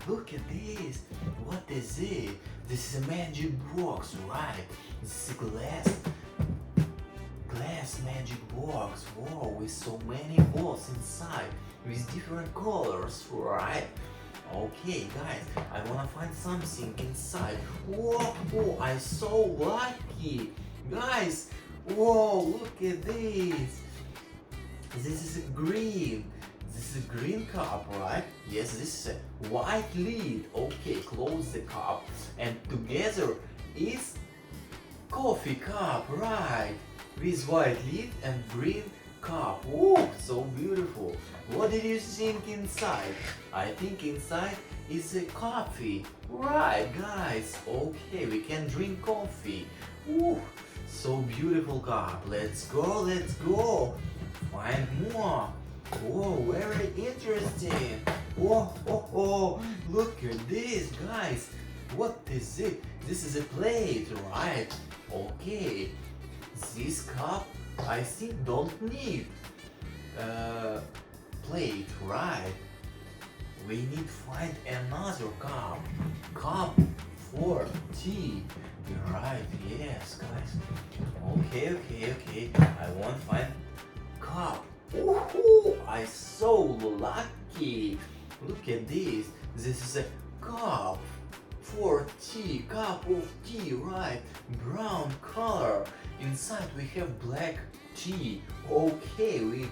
Look at this. What is it? This is a magic box, right? This is a glass magic box. Whoa, with so many balls inside, with different colors, right? Okay, guys, I wanna find something inside. Whoa, I so lucky, guys. Whoa, look at this. This is a green. This is a green cup, right? Yes, this is a white lid. Okay, close the cup, and together is coffee cup, right? With white lid and green cup. Oh, so beautiful. What did you think inside? I think inside is a coffee. Right, guys. Okay, we can drink coffee. Ooh, so beautiful cup. Let's go, let's go. Find more. Whoa, very interesting. Whoa, look at this, guys. What is it? This is a plate, right? Okay, this cup I think don't need plate, right? We need find another cup. Cup for tea. Right, yes, guys. Okay. I want find cup. Ooh, I so lucky. Look at this. This is a cup for tea. Cup of tea, right? Brown color. Inside we have black tea. Okay, we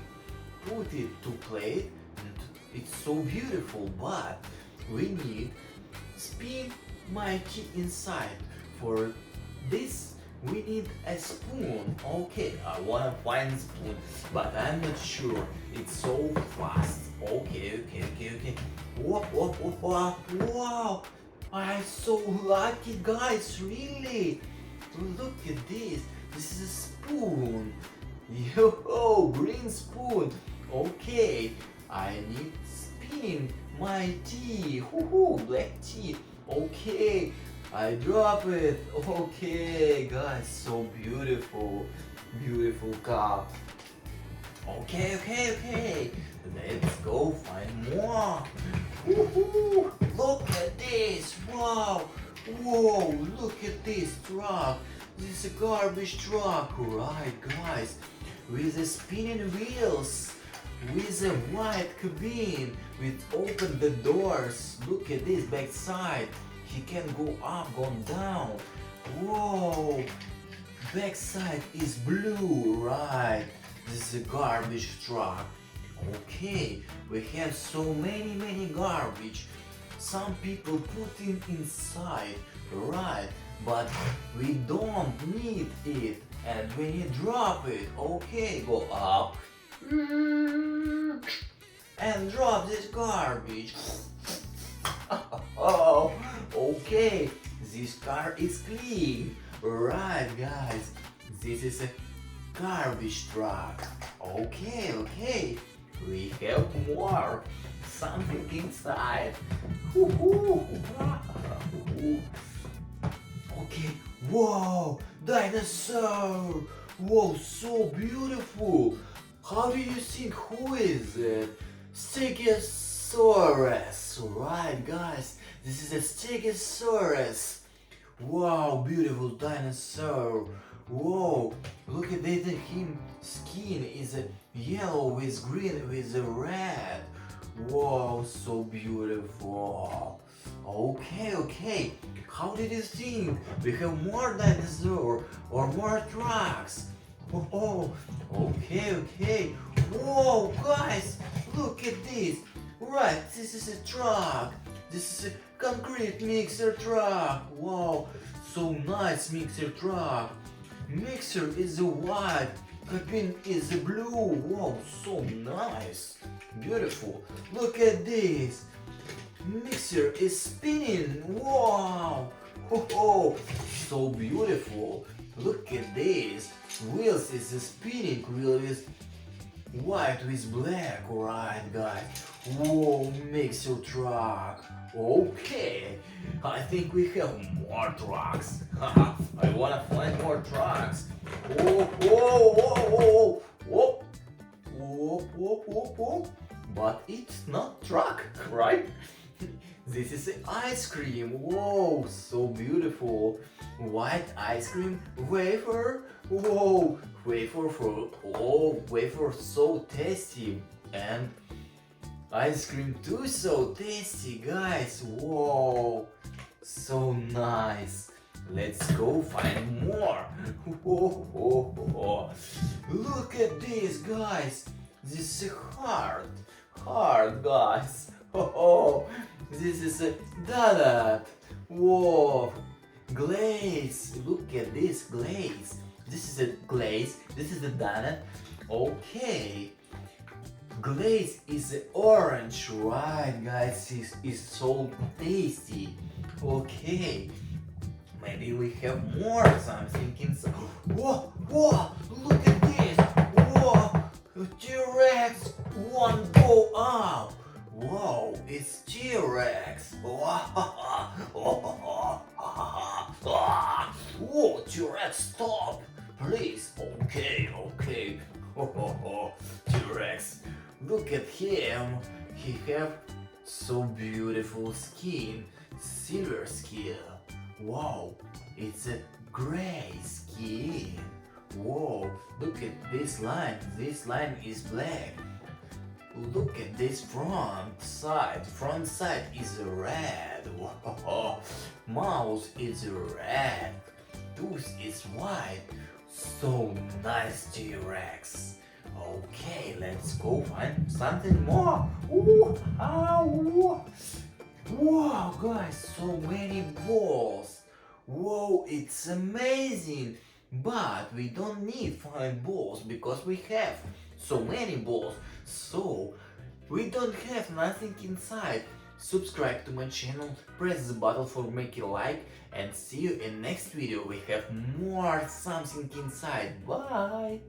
put it to plate. And it's so beautiful, but we need spin my tea inside. For this we need a spoon. Okay, I wanna find spoon, but I'm not sure. It's so fast. Okay. Wow. I'm so lucky, guys, really. Look at this. This is a spoon. Yo, green spoon. Okay, I need spin my tea. Black tea. Okay, I drop it. Okay, guys, so beautiful. Beautiful cup. Okay. Let's go find more. Look at this. Wow. Whoa, look at this truck. This is a garbage truck, right, guys? With the spinning wheels. With a white cabin. We open the doors. Look at this back side. He can go up, go down. Whoa. Backside is blue, right? This is a garbage truck. Okay, we have so many garbage. Some people put it inside, right? But we don't need it, and when you drop it, okay, go up and drop this garbage. Oh, okay, this car is clean. Right, guys, this is a garbage truck. Okay, we have more. Something inside. Okay, whoa, dinosaur. Whoa, so beautiful. How do you think, who is it? Stegosaurus. Right, guys, this is a Stegosaurus. Wow, beautiful dinosaur. Whoa, look at this, him skin is a yellow with green with a red. Wow, so beautiful. Okay. How did you think? We have more dinosaur or more trucks? Oh, okay. Whoa, guys, look at this. Right, this is a truck. This is a concrete mixer truck. Wow, so nice mixer truck. Mixer is a white, cabin is a blue. Wow, so nice. Beautiful. Look at this. Mixer is spinning. Wow. So beautiful. Look at this. Wheels is a spinning wheel is white with black, right, guys? Whoa, mixer truck. Okay, I think we have more trucks. I wanna find more trucks. Whoa. But it's not truck, right? This is ice cream. Whoa, so beautiful. White ice cream, wafer. Whoa, wafer for wafer so tasty. And ice cream too so tasty, guys. Whoa, so nice. Let's go find more. Whoa, whoa, whoa. Look at this, guys. This is hard, guys. Oh, this is a donut. Whoa, glaze. Look at this glaze. This is a glaze. This is a donut. Okay. Glaze is orange, right, guys? It's so tasty. Okay. Maybe we have more something inside. Whoa, whoa, look at this. Whoa, T-Rex won't go up. Whoa, it's T-Rex. Whoa, T-Rex, stop. Please. Okay. T-Rex, look at him. He have so beautiful skin. Silver skin. Wow, it's a gray skin. Whoa, look at this line. This line is black. Look at this front side. Front side is red. Whoa, mouth is red. Tooth is white. So nice, T-Rex. Okay, let's go find something more. Ooh, ow. Wow, guys, so many balls. Whoa, it's amazing. But we don't need 5 balls because we have so many balls. So we don't have nothing inside. Subscribe to my channel, press the button for making a like, and see you in next video. We have more something inside. Bye.